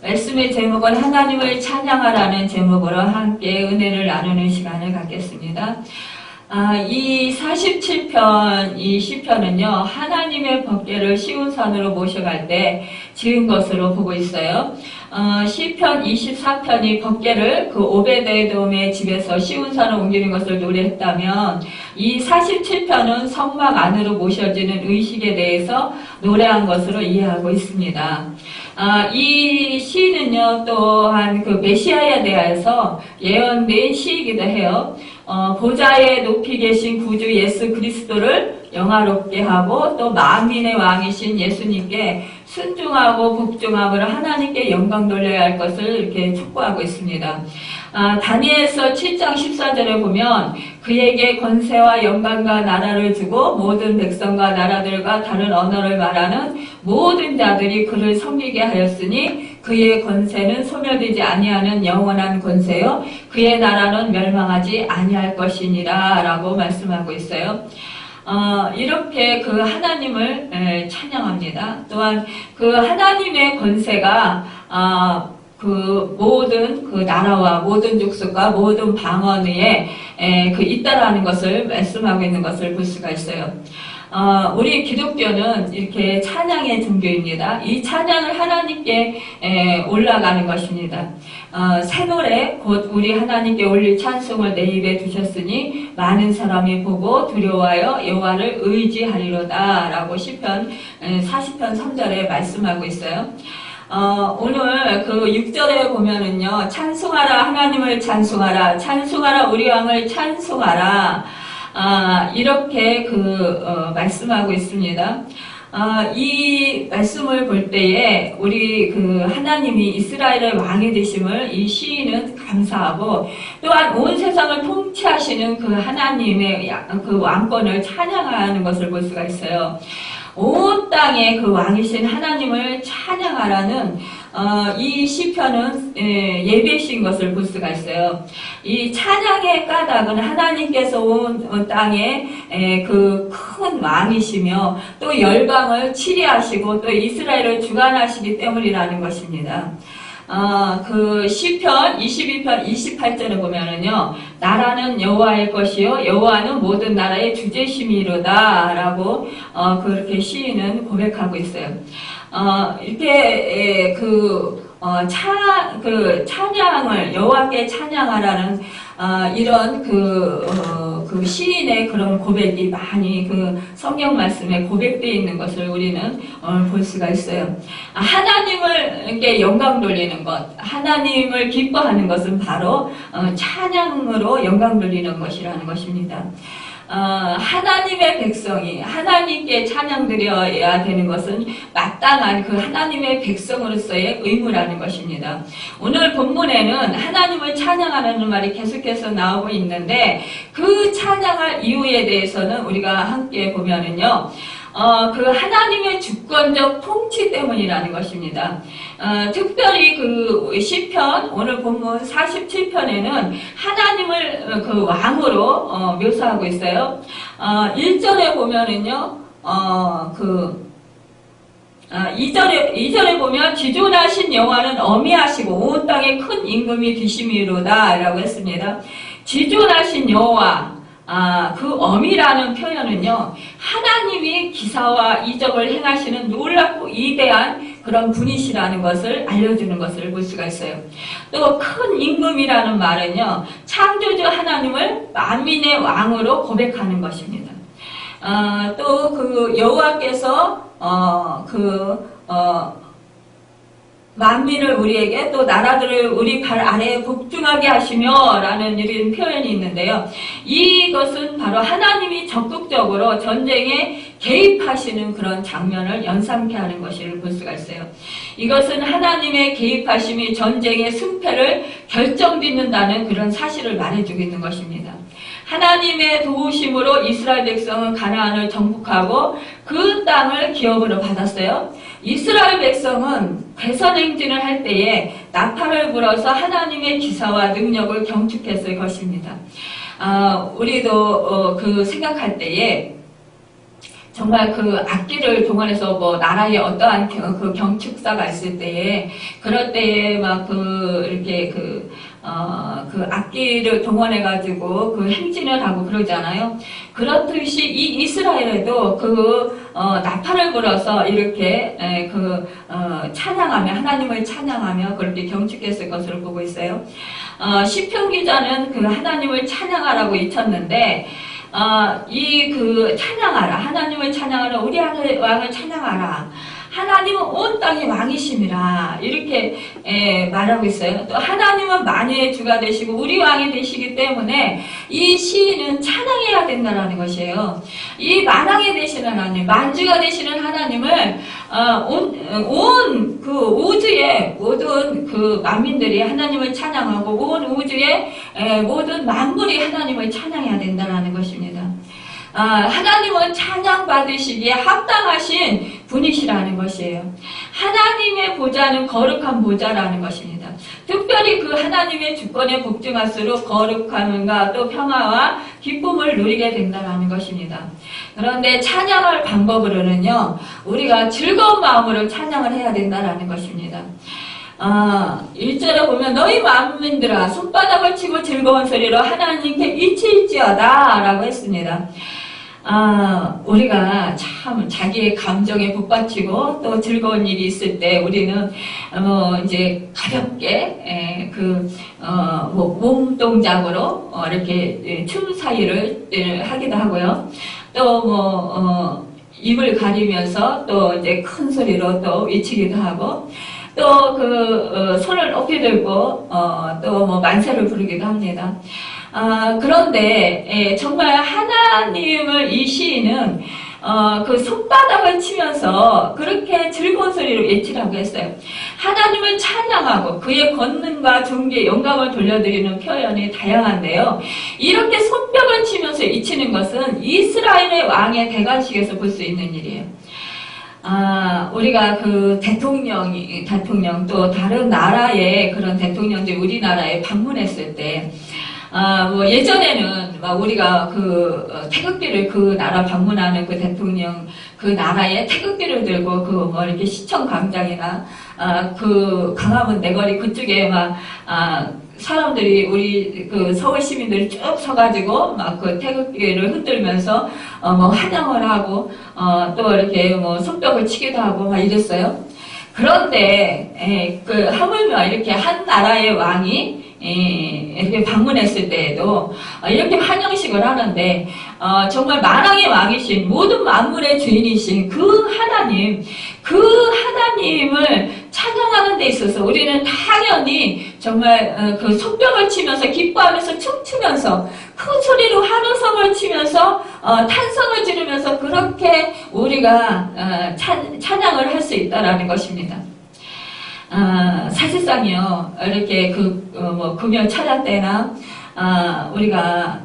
말씀의 제목은 하나님을 찬양하라는 제목으로 함께 은혜를 나누는 시간을 갖겠습니다. 이 47편, 이 시편은요, 하나님의 법궤를 시온산으로 모셔갈 때 지은 것으로 보고 있어요. 시편 24편이 법궤를 그 오베드에돔의 집에서 시온산으로 옮기는 것을 노래했다면, 이 47편은 성막 안으로 모셔지는 의식에 대해서 노래한 것으로 이해하고 있습니다. 이 시는요, 또한 그 메시아에 대해서 예언된 시이기도 해요. 보좌에 높이 계신 구주 예수 그리스도를 영화롭게 하고 또 만민의 왕이신 예수님께 순종하고 복종함으로 하나님께 영광 돌려야 할 것을 이렇게 촉구하고 있습니다. 다니엘서 7장 14절에 보면 그에게 권세와 영광과 나라를 주고 모든 백성과 나라들과 다른 언어를 말하는 모든 자들이 그를 섬기게 하였으니 그의 권세는 소멸되지 아니하는 영원한 권세요 그의 나라는 멸망하지 아니할 것이니라 라고 말씀하고 있어요. 이렇게 그 하나님을 찬양합니다. 또한 그 하나님의 권세가 그 모든 그 나라와 모든 족속과 모든 방언 위에 그 있다라는 것을 말씀하고 있는 것을 볼 수가 있어요. 우리 기독교는 이렇게 찬양의 종교입니다. 이 찬양을 하나님께 올라가는 것입니다. 새 노래 곧 우리 하나님께 올릴 찬송을 내 입에 두셨으니 많은 사람이 보고 두려워하여 여호와를 의지하리로다 라고 시편 40편 3절에 말씀하고 있어요. 오늘 그 6절에 보면은요, 찬송하라 하나님을 찬송하라 찬송하라 우리 왕을 찬송하라 이렇게 말씀하고 있습니다. 이 말씀을 볼 때에 우리 그 하나님이 이스라엘의 왕이 되심을 이 시인은 감사하고 또한 온 세상을 통치하시는 그 하나님의 그 왕권을 찬양하는 것을 볼 수가 있어요. 온 땅에 그 왕이신 하나님을 찬양하라는 이 시편은 예배신 것을 볼 수가 있어요. 이 찬양의 까닭은 하나님께서 온 땅에 그 큰 왕이시며 또 열방을 치리하시고 또 이스라엘을 주관하시기 때문이라는 것입니다. 그 시편 22편 28절에 보면은요, 나라는 여호와의 것이요 여호와는 모든 나라의 주제심이로다 라고 그렇게 시인은 고백하고 있어요. 이렇게 찬양을 여호와께 찬양하라는 이런 그 시인의 그런 고백이 많이 그 성경 말씀에 고백되어 있는 것을 우리는 볼 수가 있어요. 하나님을 영광 돌리는 것, 하나님을 기뻐하는 것은 바로 찬양으로 영광 돌리는 것이라는 것입니다. 하나님의 백성이 하나님께 찬양드려야 되는 것은 마땅한 그 하나님의 백성으로서의 의무라는 것입니다. 오늘 본문에는 하나님을 찬양하라는 말이 계속해서 나오고 있는데 그 찬양할 이유에 대해서는 우리가 함께 보면은요, 그 하나님의 주권적 통치 때문이라는 것입니다. 특별히 그 시편, 오늘 본문 47편에는 하나님을 그 왕으로 묘사하고 있어요. 1절에 보면은요, 2절에 보면 지존하신 여호와는 어미하시고 온 땅에 큰 임금이 되심이로다 라고 했습니다. 지존하신 여호와, 그 어미라는 표현은요, 하나님이 기사와 이적을 행하시는 놀랍고 위대한 그런 분이시라는 것을 알려주는 것을 볼 수가 있어요. 또 큰 임금이라는 말은요, 창조주 하나님을 만민의 왕으로 고백하는 것입니다. 또 그 여호와께서 만민을 우리에게 또 나라들을 우리 발 아래에 복종하게 하시며 라는 이런 표현이 있는데요. 이것은 바로 하나님이 적극적으로 전쟁에 개입하시는 그런 장면을 연상케 하는 것을 볼 수가 있어요. 이것은 하나님의 개입하심이 전쟁의 승패를 결정짓는다는 그런 사실을 말해주고 있는 것입니다. 하나님의 도우심으로 이스라엘 백성은 가나안을 정복하고 그 땅을 기업으로 받았어요. 이스라엘 백성은 대선 행진을 할 때에 나팔을 불어서 하나님의 기사와 능력을 경축했을 것입니다. 우리도 생각할 때에 정말 그 악기를 동원해서 뭐 나라에 어떠한 그 경축사가 있을 때에 그럴 때에 막 이렇게 그 악기를 동원해가지고 그 행진을 하고 그러잖아요. 그렇듯이 이 이스라엘에도 나팔을 불어서 이렇게 찬양하며, 하나님을 찬양하며 그렇게 경축했을 것으로 보고 있어요. 시편 기자는 그 하나님을 찬양하라고 잊혔는데, 찬양하라. 하나님을 찬양하라. 우리 왕을 찬양하라. 하나님은 온 땅의 왕이심이라. 이렇게 말하고 있어요. 또 하나님은 만유의 주가 되시고 우리 왕이 되시기 때문에 이 시인은 찬양해야 된다는 것이에요. 이 만왕이 되시는 하나님, 만주가 되시는 하나님을 온 그 우주의 모든 그 만민들이 하나님을 찬양하고 온 우주의 모든 만물이 하나님을 찬양해야 된다는 것입니다. 하나님은 찬양받으시기에 합당하신 분이시라는 것이에요. 하나님의 보좌는 거룩한 보좌라는 것입니다. 특별히 그 하나님의 주권에 복종할수록 거룩함과 또 평화와 기쁨을 누리게 된다는 것입니다. 그런데 찬양할 방법으로는요, 우리가 즐거운 마음으로 찬양을 해야 된다는 것입니다. 1절에 보면 너희 만민들아 손바닥을 치고 즐거운 소리로 하나님께 이치일지어다 라고 했습니다. 우리가 참 자기의 감정에 북받치고 또 즐거운 일이 있을 때 우리는 이제 가볍게 몸 동작으로 이렇게 춤 사위를 하기도 하고요. 또 입을 가리면서 또 이제 큰 소리로 또 외치기도 하고 또 손을 높이 들고 또 만세를 부르기도 합니다. 그런데 정말 하나님을 이 시인은 그 손바닥을 치면서 그렇게 즐거운 소리로 외치라고 했어요. 하나님을 찬양하고 그의 권능과 존귀에 영광을 돌려드리는 표현이 다양한데요. 이렇게 손뼉을 치면서 외치는 것은 이스라엘의 왕의 대관식에서 볼 수 있는 일이에요. 우리가 그 대통령 또 다른 나라의 그런 대통령들 우리나라에 방문했을 때 예전에는 우리가 태극기를 그 나라 방문하는 그 대통령 그 나라의 태극기를 들고 이렇게 시청 광장이나 강화문 내거리 그쪽에 사람들이 우리 서울 시민들이 쭉 서가지고 그 태극기를 흔들면서 환영을 하고 또 이렇게 손뼉을 치기도 하고 막 이랬어요. 그런데 하물며 이렇게 한 나라의 왕이 이렇게 방문했을 때에도 이렇게 환영식을 하는데 정말 만왕의 왕이신 모든 만물의 주인이신 그 하나님을 찬양하는 데 있어서 우리는 당연히 정말 손뼉을 치면서 기뻐하면서 춤추면서 큰 소리로 한우성을 치면서 탄성을 지르면서 그렇게 우리가 찬양을 할 수 있다라는 것입니다. 사실상요, 이렇게 금요 찬양 때나, 우리가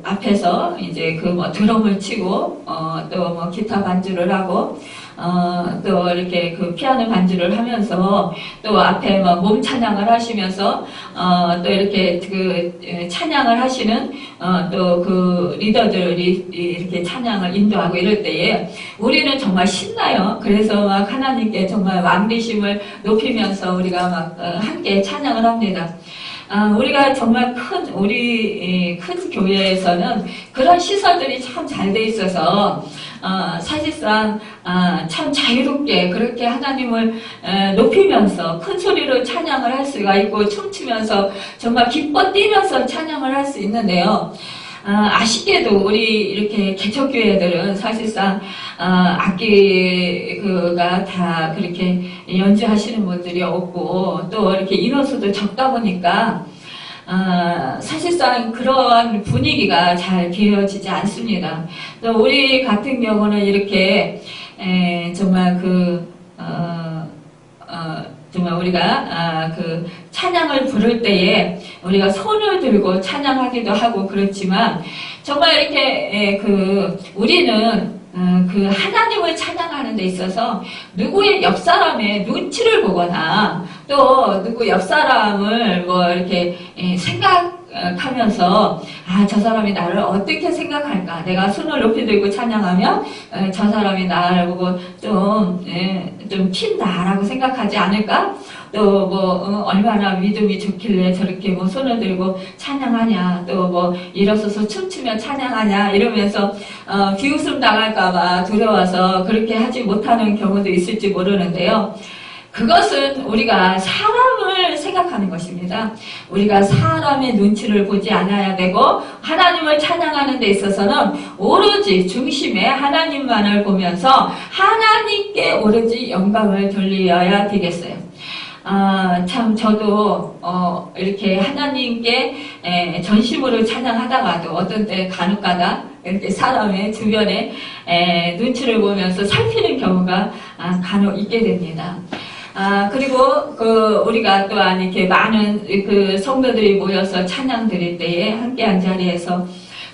앞에서 이제 드럼을 치고, 또 기타 반주를 하고, 또 이렇게 피아노 반주를 하면서, 또 앞에 몸 찬양을 하시면서, 또 이렇게 찬양을 하시는, 또 리더들이 이렇게 찬양을 인도하고 이럴 때에 우리는 정말 신나요. 그래서 하나님께 정말 왕되심을 높이면서 우리가 함께 찬양을 합니다. 우리가 정말 우리 큰 교회에서는 그런 시설들이 참 잘 돼 있어서, 사실상, 참 자유롭게 그렇게 하나님을 높이면서 큰 소리로 찬양을 할 수가 있고, 춤추면서 정말 기뻐 뛰면서 찬양을 할 수 있는데요. 아쉽게도 우리 이렇게 개척교회들은 사실상 악기가 다 그렇게 연주하시는 분들이 없고 또 이렇게 인원수도 적다 보니까 사실상 그러한 분위기가 잘 되어지지 않습니다. 또 우리 같은 경우는 이렇게 정말 정말 우리가 찬양을 부를 때에 우리가 손을 들고 찬양하기도 하고 그렇지만 정말 이렇게 우리는 하나님을 찬양하는 데 있어서 누구의 옆 사람의 눈치를 보거나 또 누구 옆 사람을 이렇게 생각하면서 저 사람이 나를 어떻게 생각할까? 내가 손을 높이 들고 찬양하면 저 사람이 나를 보고 좀 튄다라고 생각하지 않을까? 또 얼마나 믿음이 좋길래 저렇게 손을 들고 찬양하냐, 또 일어서서 춤추며 찬양하냐 이러면서 비웃음 당할까봐 두려워서 그렇게 하지 못하는 경우도 있을지 모르는데요. 그것은 우리가 사람을 생각하는 것입니다. 우리가 사람의 눈치를 보지 않아야 되고 하나님을 찬양하는 데 있어서는 오로지 중심에 하나님만을 보면서 하나님께 오로지 영광을 돌려야 되겠어요. 참 저도 이렇게 하나님께 전심으로 찬양하다가도 어떤 때 간혹가다 이렇게 사람의 주변에 눈치를 보면서 살피는 경우가 간혹 있게 됩니다. 그리고 우리가 또한 이렇게 많은 성도들이 모여서 찬양 드릴 때에 함께한 자리에서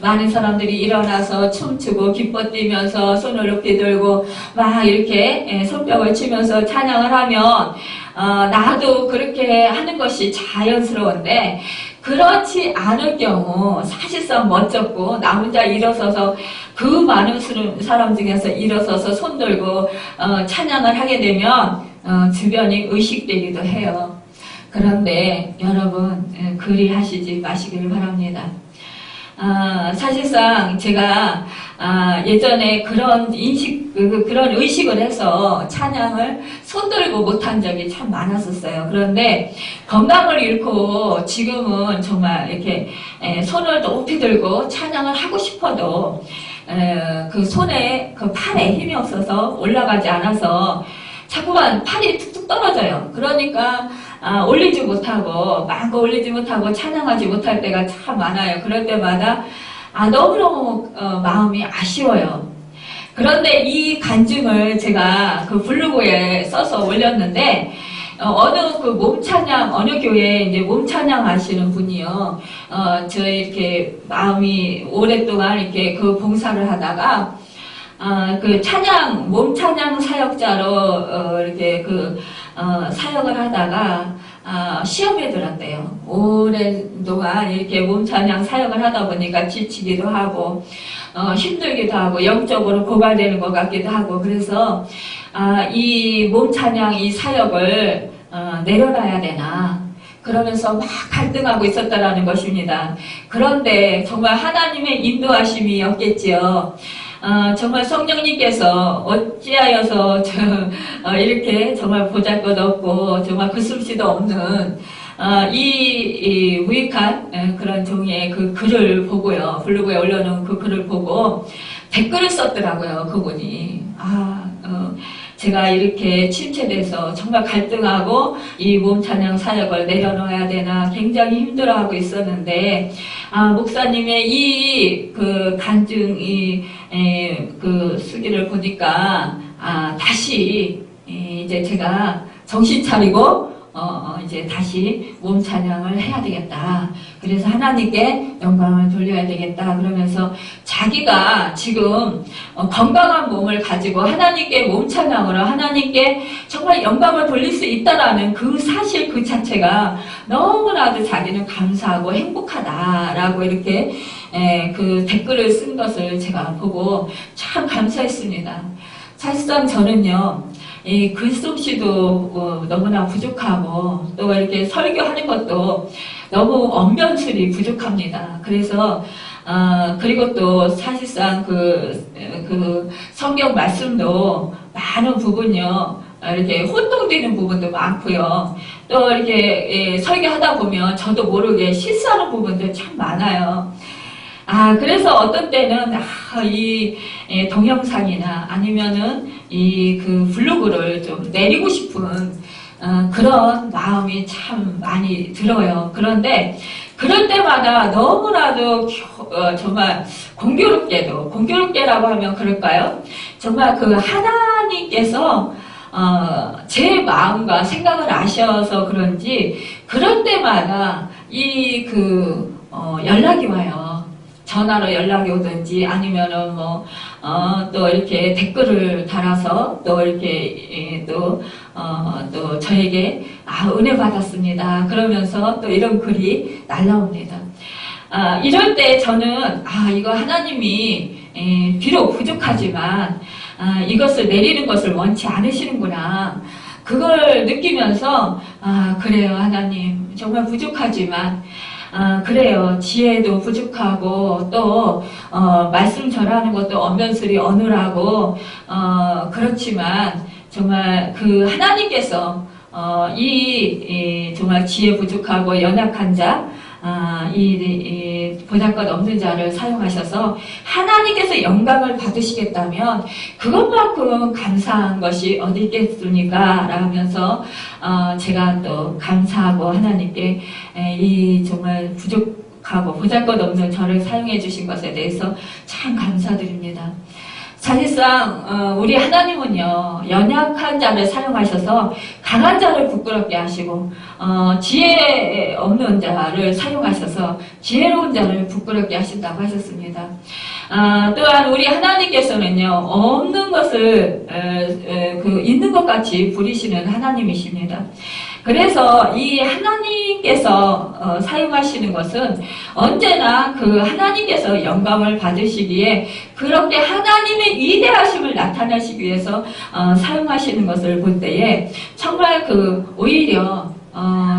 많은 사람들이 일어나서 춤추고 기뻐 뛰면서 손을 높이 들고 막 이렇게 손뼉을 치면서 찬양을 하면 나도 그렇게 하는 것이 자연스러운데 그렇지 않을 경우 사실상 멋졌고 나 혼자 일어서서 그 많은 사람 중에서 일어서서 손 들고 찬양을 하게 되면 주변이 의식되기도 해요. 그런데 여러분 그리 하시지 마시길 바랍니다. 사실상 제가 예전에 그런 그런 의식을 해서 찬양을 손들고 못한 적이 참 많았었어요. 그런데 건강을 잃고 지금은 정말 이렇게 손을 높이 들고 찬양을 하고 싶어도 그 손에 그 팔에 힘이 없어서 올라가지 않아서 자꾸만 팔이 툭툭 떨어져요. 그러니까 올리지 못하고 마음껏 올리지 못하고 찬양하지 못할 때가 참 많아요. 그럴 때마다 너무너무 마음이 아쉬워요. 그런데 이 간증을 제가 그 블로그에 써서 올렸는데 어느 그 몸찬양 어느 교회에 이제 몸찬양 하시는 분이요. 저 이렇게 마음이 오랫동안 이렇게 그 봉사를 하다가 그 찬양, 몸찬양 사역자로, 이렇게 사역을 하다가, 시험에 들었대요. 오랫동안 이렇게 몸찬양 사역을 하다 보니까 지치기도 하고, 힘들기도 하고, 영적으로 고갈되는 것 같기도 하고, 그래서, 이 몸찬양 이 사역을, 내려놔야 되나. 그러면서 막 갈등하고 있었다라는 것입니다. 그런데 정말 하나님의 인도하심이었겠지요. 정말 성령님께서 어찌하여서 이렇게 정말 보잘것없고 정말 그 솜씨도 없는 이 무익한 그런 종의 그 글을 보고요. 블로그에 올려놓은 그 글을 보고 댓글을 썼더라고요. 그분이. 제가 이렇게 침체돼서 정말 갈등하고 이 몸찬양 사역을 내려놓아야 되나 굉장히 힘들어하고 있었는데 목사님의 이 그 간증 그 쓰기를 보니까 다시 이제 제가 정신 차리고 이제 다시 몸 찬양을 해야 되겠다. 그래서 하나님께 영광을 돌려야 되겠다. 그러면서 자기가 지금 건강한 몸을 가지고 하나님께 몸 찬양으로 하나님께 정말 영광을 돌릴 수 있다라는 그 사실 그 자체가 너무나도 자기는 감사하고 행복하다라고 이렇게 그 댓글을 쓴 것을 제가 보고 참 감사했습니다. 사실상 저는요, 이 글솜씨도 너무나 부족하고 또 이렇게 설교하는 것도 너무 언변술이 부족합니다. 그래서 그리고 또 사실상 그 성경 말씀도 많은 부분요 이렇게 혼동되는 부분도 많고요. 또 이렇게 설교하다 보면 저도 모르게 실수하는 부분도 참 많아요. 그래서 어떤 때는, 이 동영상이나 아니면은 이 그 블로그를 좀 내리고 싶은, 그런 마음이 참 많이 들어요. 그런데, 그럴 때마다 너무나도, 정말 공교롭게라고 하면 그럴까요? 정말 그 하나님께서, 제 마음과 생각을 아셔서 그런지, 그럴 때마다 연락이 와요. 전화로 연락이 오든지 아니면은 또 이렇게 댓글을 달아서 또 이렇게 또 저에게 은혜 받았습니다. 그러면서 또 이런 글이 날라옵니다. 이럴 때 저는 이거 하나님이 비록 부족하지만 이것을 내리는 것을 원치 않으시는구나. 그걸 느끼면서 그래요 하나님 정말 부족하지만 그래요 지혜도 부족하고 또 말씀 전하는 것도 언변술이 어눌하고 그렇지만 정말 그 하나님께서 정말 지혜 부족하고 연약한 자 이 보잘것없는 자를 사용하셔서 하나님께서 영광을 받으시겠다면 그것만큼 감사한 것이 어디 있겠습니까? 라면서 제가 또 감사하고 하나님께 이 정말 부족하고 보잘것없는 저를 사용해 주신 것에 대해서 참 감사드립니다. 사실상 우리 하나님은요 연약한 자를 사용하셔서 강한 자를 부끄럽게 하시고 지혜 없는 자를 사용하셔서 지혜로운 자를 부끄럽게 하신다고 하셨습니다. 또한 우리 하나님께서는요 없는 것을 있는 것 같이 부리시는 하나님이십니다. 그래서 이 하나님께서 사용하시는 것은 언제나 그 하나님께서 영광을 받으시기에 그렇게 하나님의 위대하심을 나타내시기 위해서 사용하시는 것을 볼 때에 정말 오히려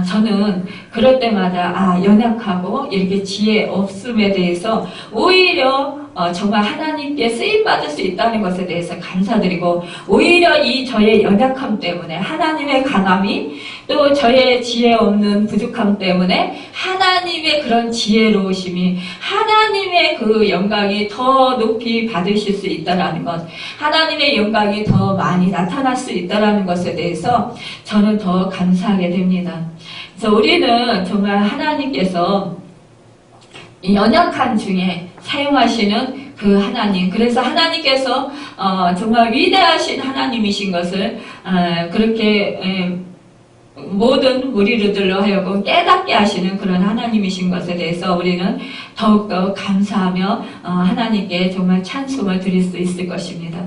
저는 그럴 때마다 연약하고 이렇게 지혜 없음에 대해서 오히려 정말 하나님께 쓰임받을 수 있다는 것에 대해서 감사드리고 오히려 이 저의 연약함 때문에 하나님의 강함이 또 저의 지혜 없는 부족함 때문에 하나님의 그런 지혜로우심이 하나님의 그 영광이 더 높이 받으실 수 있다는 것 하나님의 영광이 더 많이 나타날 수 있다는 것에 대해서 저는 더 감사하게 됩니다. 그래서 우리는 정말 하나님께서 이 연약한 중에 사용하시는 그 하나님 그래서 하나님께서 정말 위대하신 하나님이신 것을 그렇게 모든 우리들로 하여금 깨닫게 하시는 그런 하나님이신 것에 대해서 우리는 더욱더 감사하며 하나님께 정말 찬송을 드릴 수 있을 것입니다.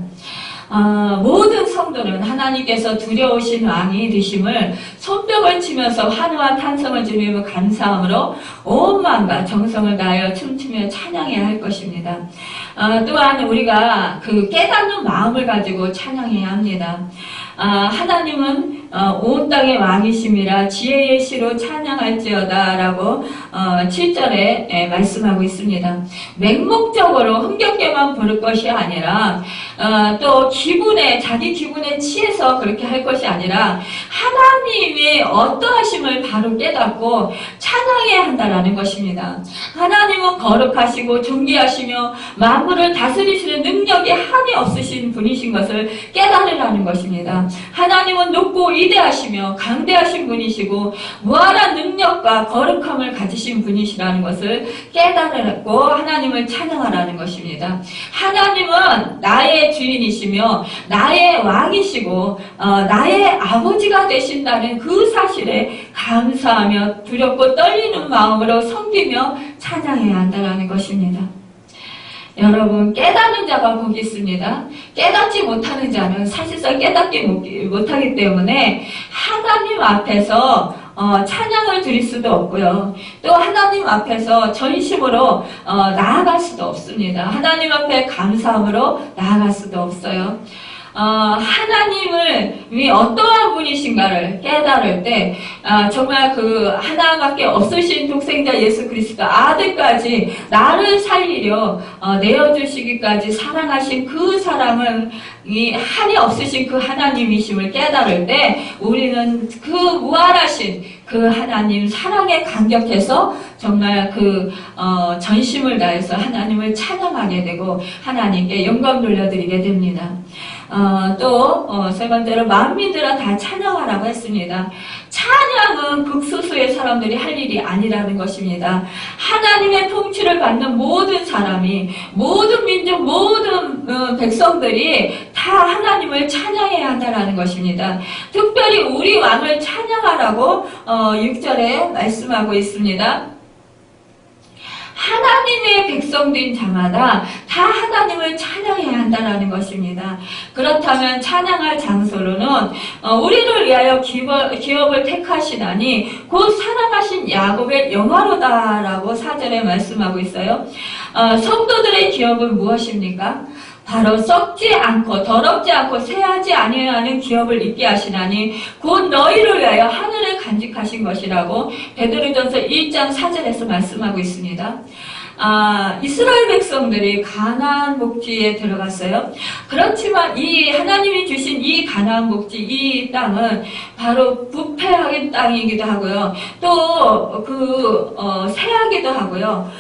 모든 성도는 하나님께서 두려우신 왕이 되심을 손뼉을 치면서 환호와 탄성을 주며 감사함으로 온 마음과 정성을 다하여 춤추며 찬양해야 할 것입니다. 또한 우리가 그 깨닫는 마음을 가지고 찬양해야 합니다. 하나님은 온 땅의 왕이심이라 지혜의 시로 찬양할지어다 라고 7절에 말씀하고 있습니다. 맹목적으로 흥겹게만 부를 것이 아니라 또 자기 기분에 취해서 그렇게 할 것이 아니라 하나님의 어떠하심을 바로 깨닫고 찬양해야 한다라는 것입니다. 하나님은 거룩하시고 존귀하시며 만물을 다스리시는 능력이 한이 없으신 분이신 것을 깨달으라는 것입니다. 하나님은 높고 위대하시며 강대하신 분이시고 무한한 능력과 거룩함을 가지신 분이시라는 것을 깨달았고 하나님을 찬양하라는 것입니다. 하나님은 나의 주인이시며 나의 왕이시고 나의 아버지가 되신다는 그 사실에 감사하며 두렵고 떨리는 마음으로 섬기며 찬양해야 한다는 것입니다. 여러분 깨닫는 자가 복이 있습니다. 깨닫지 못하는 자는 사실상 깨닫지 못하기 때문에 하나님 앞에서 찬양을 드릴 수도 없고요. 또 하나님 앞에서 전심으로 나아갈 수도 없습니다. 하나님 앞에 감사함으로 나아갈 수도 없어요. 하나님이 어떠한 분이신가를 깨달을 때 정말 그 하나밖에 없으신 독생자 예수 그리스도 아들까지 나를 살리려 내어주시기까지 사랑하신 그 사랑은 이 한이 없으신 그 하나님이심을 깨달을 때 우리는 그 무한하신 그 하나님 사랑에 감격해서 정말 전심을 다해서 하나님을 찬양하게 되고 하나님께 영광 돌려드리게 됩니다. 세 번째로 만민들아 다 찬양하라고 했습니다. 찬양은 극소수의 사람들이 할 일이 아니라는 것입니다. 하나님의 통치를 받는 모든 사람이 모든 민족 모든 백성들이 다 하나님을 찬양해야 한다는 것입니다. 특별히 우리 왕을 찬양하라고 6절에 말씀하고 있습니다. 하나님의 백성된 자마다 다 하나님을 찬양해야 한다는 것입니다. 그렇다면 찬양할 장소로는 우리를 위하여 기업을 택하시다니 곧 사랑하신 야곱의 영화로다라고 4절에 말씀하고 있어요. 성도들의 기업은 무엇입니까? 바로 썩지 않고 더럽지 않고 새하지 아니하는 기업을 입게 하시나니 곧 너희를 위하여 하늘을 간직하신 것이라고 베드로전서 1장 4절에서 말씀하고 있습니다. 이스라엘 백성들이 가나안 복지에 들어갔어요. 그렇지만 이 하나님이 주신 이 가나안 복지, 이 땅은 바로 부패하는 땅이기도 하고요. 또 새하기도 하고요.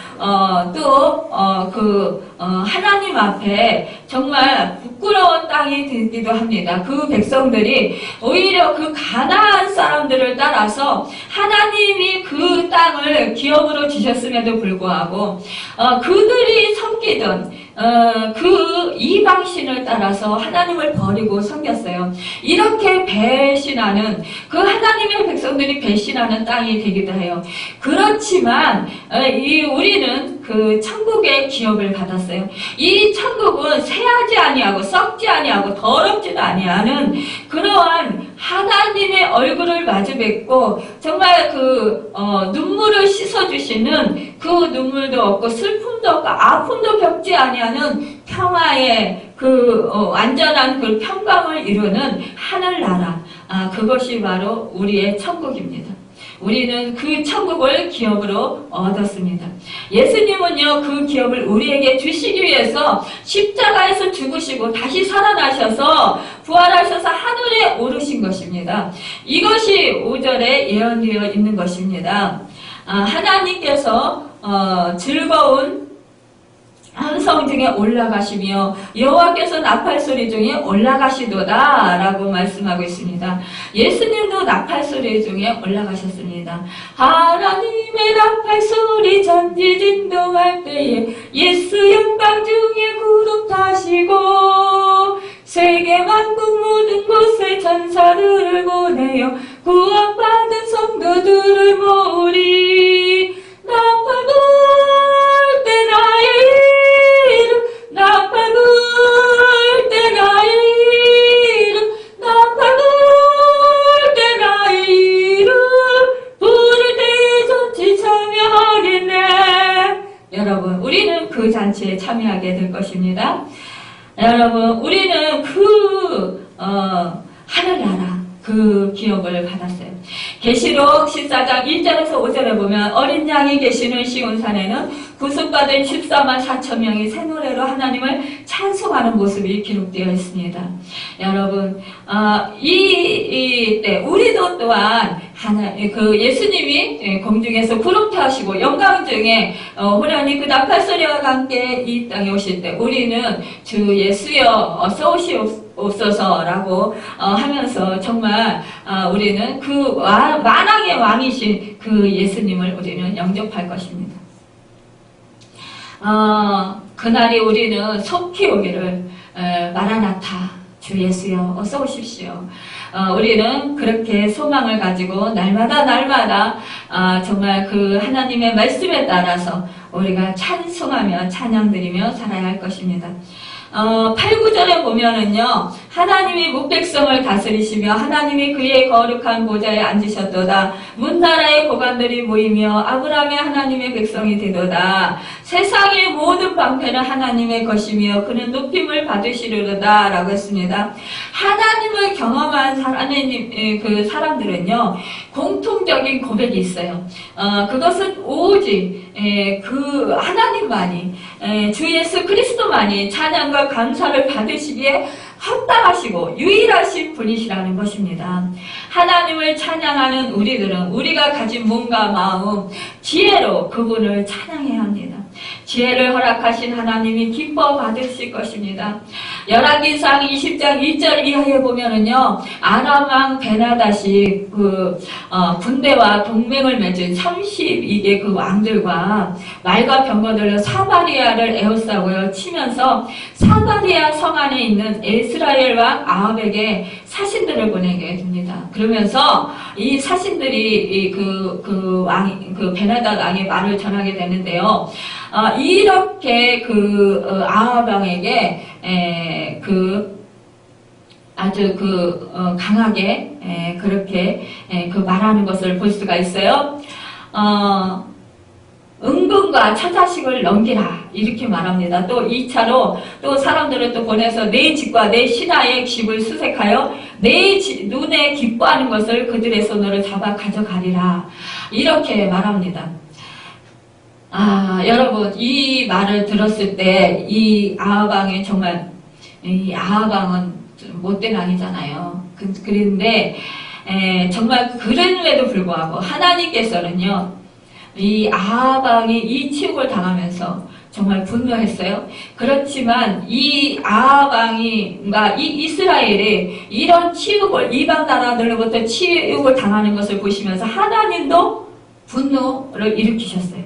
하나님 앞에 정말 부끄러운 땅이 되기도 합니다. 그 백성들이 오히려 그 가나안 사람들을 따라서 하나님이 그 땅을 기업으로 주셨음에도 불구하고 그들이 섬기던 그 이방신을 따라서 하나님을 버리고 섬겼어요. 이렇게 배신하는 그 하나님의 백성들이 배신하는 땅이 되기도 해요. 그렇지만 우리는 그 천국의 기업을 받았어요. 이 천국은 새하지 아니하고 썩지 아니하고 더럽지도 아니하는 그러한 하나님의 얼굴을 마주뵙고 정말 눈물을 씻어주시는 그 눈물도 없고 슬픔도 없고 아픔도 겪지 아니하는 평화의 완전한 그 평강을 이루는 하늘나라, 그것이 바로 우리의 천국입니다. 우리는 그 천국을 기업으로 얻었습니다. 예수님은요, 그 기업을 우리에게 주시기 위해서 십자가에서 죽으시고 다시 살아나셔서 부활하셔서 하늘에 오르신 것입니다. 이것이 5절에 예언되어 있는 것입니다. 하나님께서 즐거운 함성 중에 올라가시며 여호와께서 나팔소리 중에 올라가시도다 라고 말씀하고 있습니다. 예수님도 나팔소리 중에 올라가셨습니다. 하나님의 나팔소리 전지 진동할 때에 예수 영광 중에 구름 타시고 세계 만국 모든 곳에 천사들을 보내어 구원받은 성도들을 모으리. 나팔 불 때 나의 이름, 나팔 불 때 나의 이름, 나팔 불 때 나의 이름, 부를 때 잔치 참여하겠네. 여러분, 우리는 그 잔치에 참여하게 될 것입니다. 여러분, 우리는 하늘나라 그 기업을 받았어요. 계시록 14장 1절에서 5절에 보면 어린 양이 계시는 시온산에는 구속받은 14만 4천 명이 새 노래로 하나님을 찬송하는 모습이 기록되어 있습니다. 여러분, 때 우리도 또한 예수님이 공중에서 구름 타시고 영광 중에 호련히 그 나팔소리와 함께 이 땅에 오실 때 우리는 주 예수여 어서 오시옵소서라고 하면서 정말 우리는 그 만왕의 왕이신 그 예수님을 우리는 영접할 것입니다. 그날이 우리는 속히 오기를 마라나타 주 예수여 어서 오십시오. 우리는 그렇게 소망을 가지고 날마다 정말 그 하나님의 말씀에 따라서 우리가 찬송하며 찬양드리며 살아야 할 것입니다. 8, 9절에 보면은요, 하나님이 뭇백성을 다스리시며 하나님이 그의 거룩한 보좌에 앉으셨도다. 문나라의 고관들이 모이며 아브라함의 하나님의 백성이 되도다. 세상의 모든 방패는 하나님의 것이며 그는 높임을 받으시리로다 라고 했습니다. 하나님을 경험한 그 사람들은요, 공통적인 고백이 있어요. 그것은 오직 그 하나님만이 주 예수 그리스도만이 찬양과 감사를 받으시기에 합당하시고 유일하신 분이시라는 것입니다. 하나님을 찬양하는 우리들은 우리가 가진 몸과 마음, 지혜로 그분을 찬양해야 합니다. 지혜를 허락하신 하나님이 기뻐 받으실 것입니다. 열왕기상 20장 1절 이하에 보면은요, 아람 왕 베나닷이 군대와 동맹을 맺은 32개 그 왕들과 말과 병거들로 사마리아를 에워싸고 치면서 사마리아 성 안에 있는 이스라엘 왕 아합에게 사신들을 보내게 됩니다. 그러면서 이 사신들이 그 베나닷 왕의 말을 전하게 되는데요. 이렇게 아합 왕에게 아주 강하게 그렇게 말하는 것을 볼 수가 있어요. 은근과 처자식을 넘기라 이렇게 말합니다. 또 2차로 또 사람들을 또 보내서 내 집과 내 신하의 집을 수색하여 내 눈에 기뻐하는 것을 그들의 손으로 잡아 가져가리라 이렇게 말합니다. 여러분 이 말을 들었을 때 이 아합 왕이 정말 이 아합 왕은 못된 왕이잖아요. 그런데 정말 그럼에도 불구하고 하나님께서는요. 이 아합 왕이 이 치욕을 당하면서 정말 분노했어요. 그렇지만 이 아합 왕이가 이 이스라엘이 이런 치욕을 이방 나라들로부터 치욕을 당하는 것을 보시면서 하나님도 분노를 일으키셨어요.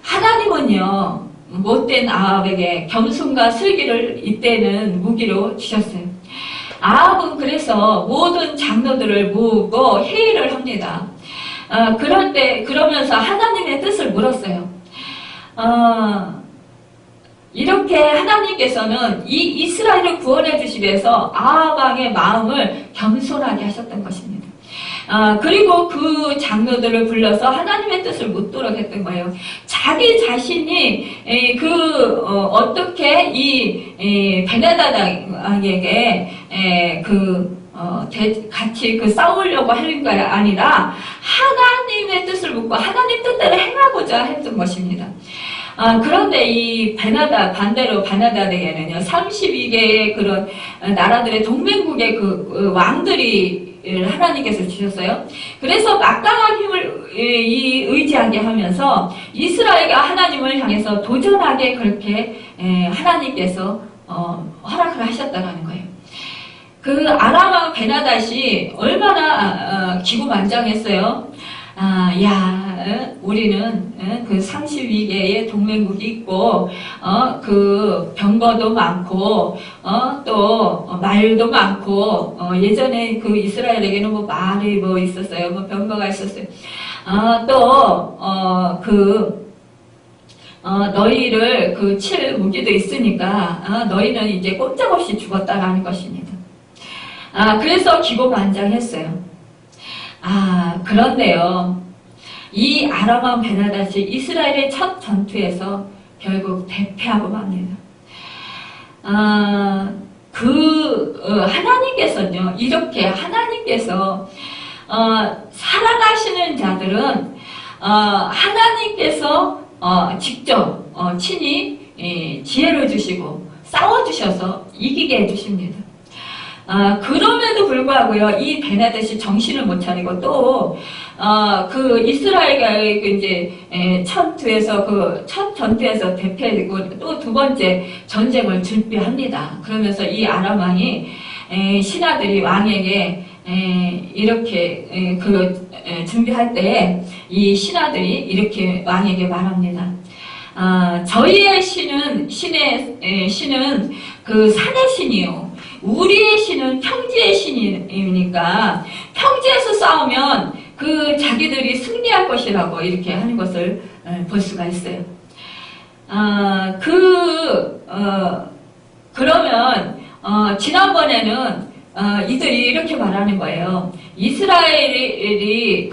하나님은요 못된 아합에게 겸손과 슬기를 이때는 무기로 주셨어요. 아합은 그래서 모든 장로들을 모으고 회의를 합니다. 그러면서 하나님의 뜻을 물었어요. 이렇게 하나님께서는 이 이스라엘을 구원해 주시기 위해서 아합 왕의 마음을 겸손하게 하셨던 것입니다. 그리고 그 장로들을 불러서 하나님의 뜻을 묻도록 했던 거예요. 자기 자신이 어떻게 이 베나닷 왕에게 같이 싸우려고 하는 게 아니라 하나님의 뜻을 묻고 하나님 뜻대로 행하고자 했던 것입니다. 그런데 이 반대로 베나닷에게는요, 32개의 그런 나라들의 동맹국의 왕들이 하나님께서 주셨어요. 그래서 막강한 힘을 의지하게 하면서 이스라엘과 하나님을 향해서 도전하게 그렇게 하나님께서 허락을 하셨다는 거예요. 그 아람 왕 베나닷이 얼마나 기고만장했어요. 우리는 그 32개의 동맹국이 있고 그 병거도 많고 또 말도 많고 예전에 그 이스라엘에게는 뭐 말이 뭐 있었어요. 뭐 병거가 있었어요. 너희를 칠 무기도 있으니까 너희는 이제 꼼짝없이 죽었다라는 것입니다. 그래서 기고만장했어요. 그런데요. 이 아람 왕 베나닷이 이스라엘의 첫 전투에서 결국 대패하고 맙니다. 하나님께서는요, 이렇게 하나님께서, 살아가시는 자들은, 하나님께서, 직접, 친히, 지혜를 주시고, 싸워주셔서 이기게 해주십니다. 그럼에도 불구하고요, 이 베나닷이 정신을 못 차리고 또, 이스라엘과 첫 전투에서 대패되고 또 두 번째 전쟁을 준비합니다. 그러면서 이 아람 왕이, 신하들이 왕에게, 이렇게, 준비할 때, 이 신하들이 이렇게 왕에게 말합니다. 저희의 신은 그 산의 신이요. 우리의 신은 평지의 신이니까 평지에서 싸우면 자기들이 승리할 것이라고 이렇게 하는 것을 볼 수가 있어요. 그러면 지난번에는 이들이 이렇게 말하는 거예요. 이스라엘이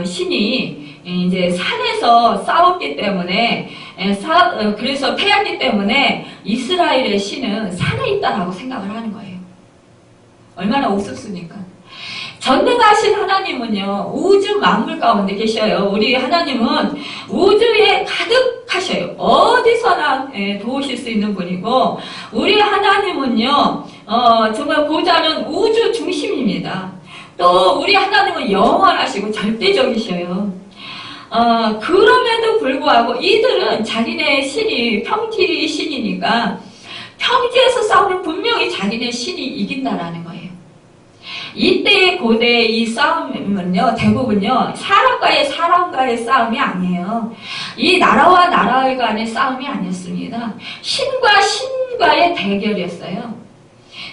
신이 이제 산에서 싸웠기 때문에 그래서 패했기 때문에 이스라엘의 신은 산에 있다라고 생각을 하는 거예요. 얼마나 우습습니까? 전능하신 하나님은요, 우주 만물 가운데 계셔요. 우리 하나님은 우주에 가득하셔요. 어디서나 도우실 수 있는 분이고, 우리 하나님은요, 정말 보자는 우주 중심입니다. 또 우리 하나님은 영원하시고 절대적이셔요. 그럼에도 불구하고 이들은 자기네 신이 평지 신이니까 평지에서 싸우면 분명히 자기네 신이 이긴다라는 거예요. 이때의 고대의 이 싸움은요, 대부분요, 사람과의 싸움이 아니에요. 이 나라와 나라 간의 싸움이 아니었습니다. 신과 신과의 대결이었어요.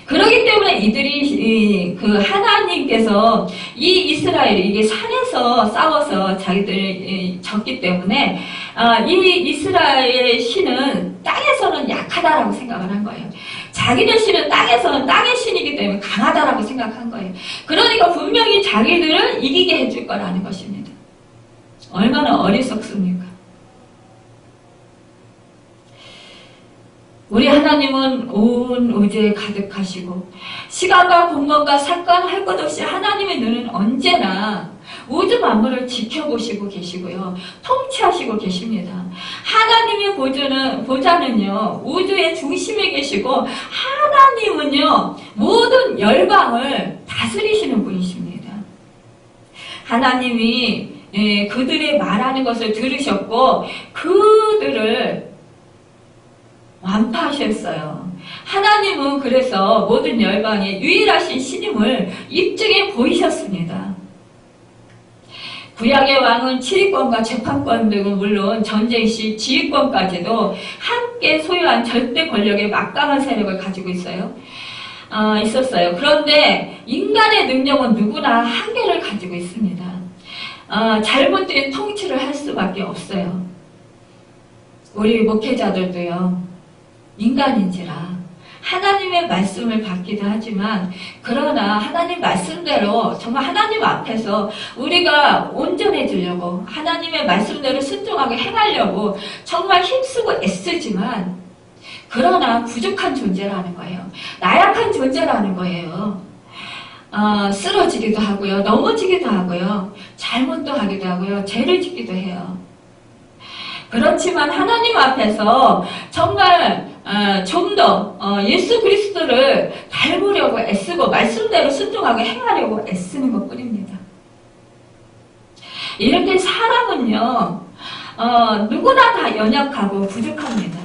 그렇기 때문에 이들이 그 하나님께서 이 이스라엘이 이게 산에서 싸워서 자기들이 졌기 때문에 이 이스라엘 신은 땅에서는 약하다라고 생각을 한 거예요. 자기들 신은 땅에서는 땅의 신이기 때문에 강하다라고 생각한 거예요. 그러니까 분명히 자기들을 이기게 해줄 거라는 것입니다. 얼마나 어리석습니까? 우리 하나님은 온 우주에 가득하시고 시간과 공간과 사건 할 것 없이 하나님의 눈은 언제나 우주 만물을 지켜보시고 계시고요. 통치하시고 계십니다. 하나님의 보좌는요. 우주의 중심에 계시고 하나님은요. 모든 열방을 다스리시는 분이십니다. 하나님이 그들의 말하는 것을 들으셨고 그들을 완파하셨어요. 하나님은 그래서 모든 열방의 유일하신 신임을 입증해 보이셨습니다. 구약의 왕은 치리권과 재판권 등은 물론 전쟁 시 지휘권까지도 함께 소유한 절대 권력의 막강한 세력을 가지고 있었어요. 그런데 인간의 능력은 누구나 한계를 가지고 있습니다. 잘못된 통치를 할 수밖에 없어요. 우리 목회자들도요. 인간인지라 하나님의 말씀을 받기도 하지만 그러나 하나님 말씀대로 정말 하나님 앞에서 우리가 온전해지려고 하나님의 말씀대로 순종하게 행하려고 정말 힘쓰고 애쓰지만 그러나 부족한 존재라는 거예요. 나약한 존재라는 거예요. 쓰러지기도 하고요. 넘어지기도 하고요. 잘못도 하기도 하고요. 죄를 짓기도 해요. 그렇지만 하나님 앞에서 정말 좀 더 예수 그리스도를 닮으려고 애쓰고 말씀대로 순종하게 행하려고 애쓰는 것뿐입니다. 이렇게 사람은요 누구나 다 연약하고 부족합니다.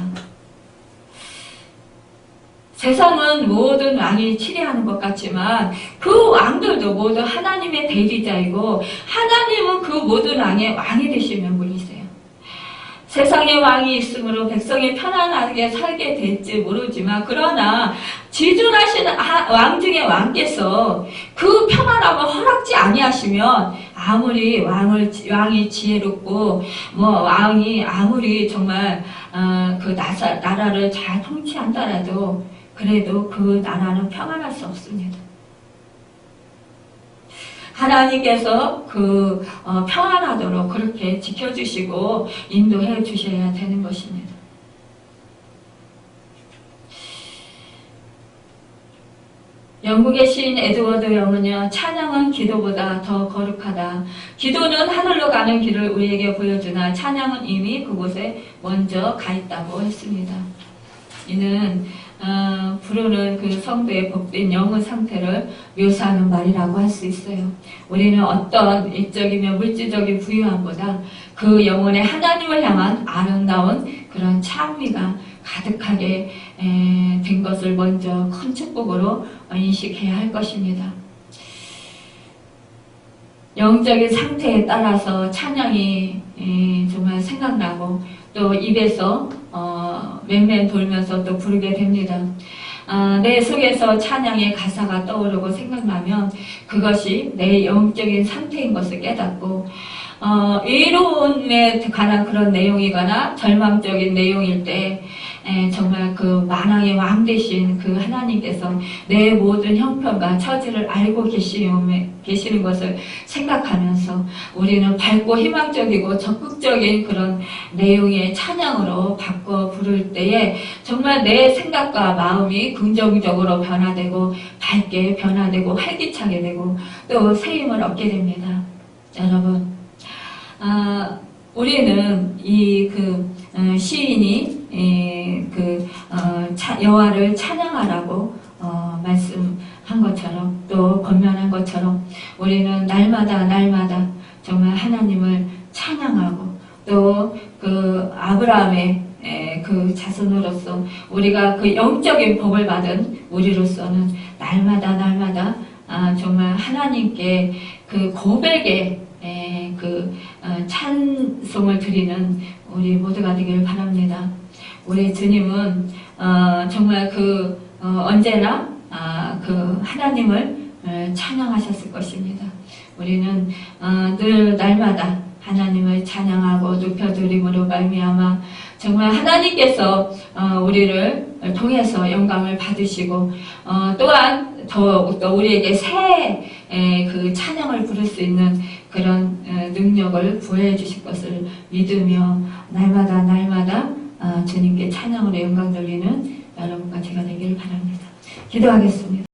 세상은 모든 왕이 치리하는 것 같지만 그 왕들도 모두 하나님의 대리자이고 하나님은 그 모든 왕이 되시는 분이세요. 세상에 왕이 있으므로 백성이 편안하게 살게 될지 모르지만 그러나 지존하신 왕 중의 왕께서 그 평안함을 허락지 아니하시면 아무리 왕이 지혜롭고 왕이 아무리 정말 그 나라를 잘 통치한다라도 그래도 그 나라는 평안할 수 없습니다. 하나님께서 평안하도록 그렇게 지켜주시고 인도해 주셔야 되는 것입니다. 영국의 시인 에드워드 영은요, 찬양은 기도보다 더 거룩하다. 기도는 하늘로 가는 길을 우리에게 보여주나 찬양은 이미 그곳에 먼저 가 있다고 했습니다. 이는 부르는 그 성도의 복된 영의 상태를 묘사하는 말이라고 할 수 있어요. 우리는 어떤 일적이며 물질적인 부유함보다 그 영혼의 하나님을 향한 아름다운 그런 찬미가 가득하게 된 것을 먼저 큰 축복으로 인식해야 할 것입니다. 영적인 상태에 따라서 찬양이 정말 생각나고 또 입에서 맴맴 돌면서 또 부르게 됩니다. 내 속에서 찬양의 가사가 떠오르고 생각나면 그것이 내 영적인 상태인 것을 깨닫고 의로움에 관한 그런 내용이거나 절망적인 내용일 때 정말 그 만왕의 왕 되신 그 하나님께서 내 모든 형편과 처지를 알고 계시는 것을 생각하면서 우리는 밝고 희망적이고 적극적인 그런 내용의 찬양으로 바꿔 부를 때에 정말 내 생각과 마음이 긍정적으로 변화되고 밝게 변화되고 활기차게 되고 또 새 힘을 얻게 됩니다. 여러분, 우리는 시인이 여호와를 찬양하라고 말씀한 것처럼 또 권면한 것처럼 우리는 날마다 정말 하나님을 찬양하고 또 그 아브라함의 그 자손으로서 우리가 그 영적인 복을 받은 우리로서는 날마다 정말 하나님께 그 고백의 찬송을 드리는 우리 모두가 되길 바랍니다. 우리 주님은 정말 언제나 그 하나님을 찬양하셨을 것입니다. 우리는 늘 날마다 하나님을 찬양하고 높여드림으로 말미암아 정말 하나님께서 우리를 통해서 영광을 받으시고 또한 더욱더 우리에게 새 그 찬양을 부를 수 있는 그런 능력을 부여해 주실 것을 믿으며 날마다 주님께 찬양으로 영광 돌리는 여러분과 제가 되기를 바랍니다. 기도하겠습니다.